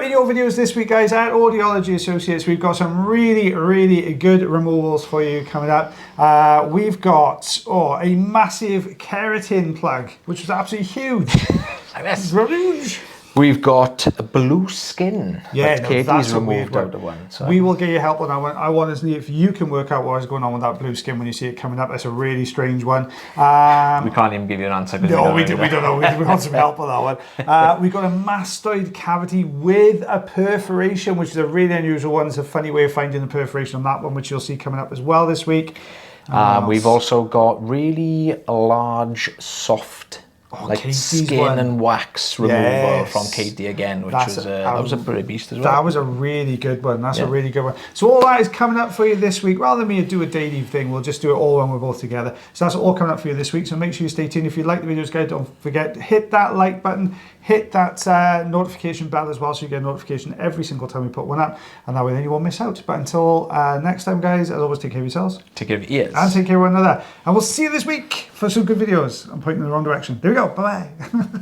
up in your videos this week, guys, at Audiology Associates, we've got some really good removals for you coming up. We've got a massive keratin plug, which was absolutely huge. Like this. Huge. We've got blue skin. Yeah, that no, Katie's that's a removed weird out of one. So. We will get you help on that one. I want to see if you can work out what is going on with that blue skin when you see it coming up. That's a really strange one. We can't even give you an answer. No, we don't know. We want some help on that one. We've got a mastoid cavity with a perforation, which is a really unusual one. It's a funny way of finding the perforation on that one, which you'll see coming up as well this week. We've also got really large, soft, like skin and wax removal from Katie again, which was that was a pretty beast as well. That was a really good one. That's a really good one. So all that is coming up for you this week. Rather than me do a daily thing, we'll just do it all when we're both together. So that's all coming up for you this week. So make sure you stay tuned. If you like the videos, guys, don't forget, hit that like button, hit that notification bell as well, so you get a notification every single time we put one up, and that way then you won't miss out. But until next time, guys, as always, take care of yourselves. Take care of your ears. And take care of one another. And we'll see you this week for some good videos. I'm pointing in the wrong direction. There we go. Bye-bye.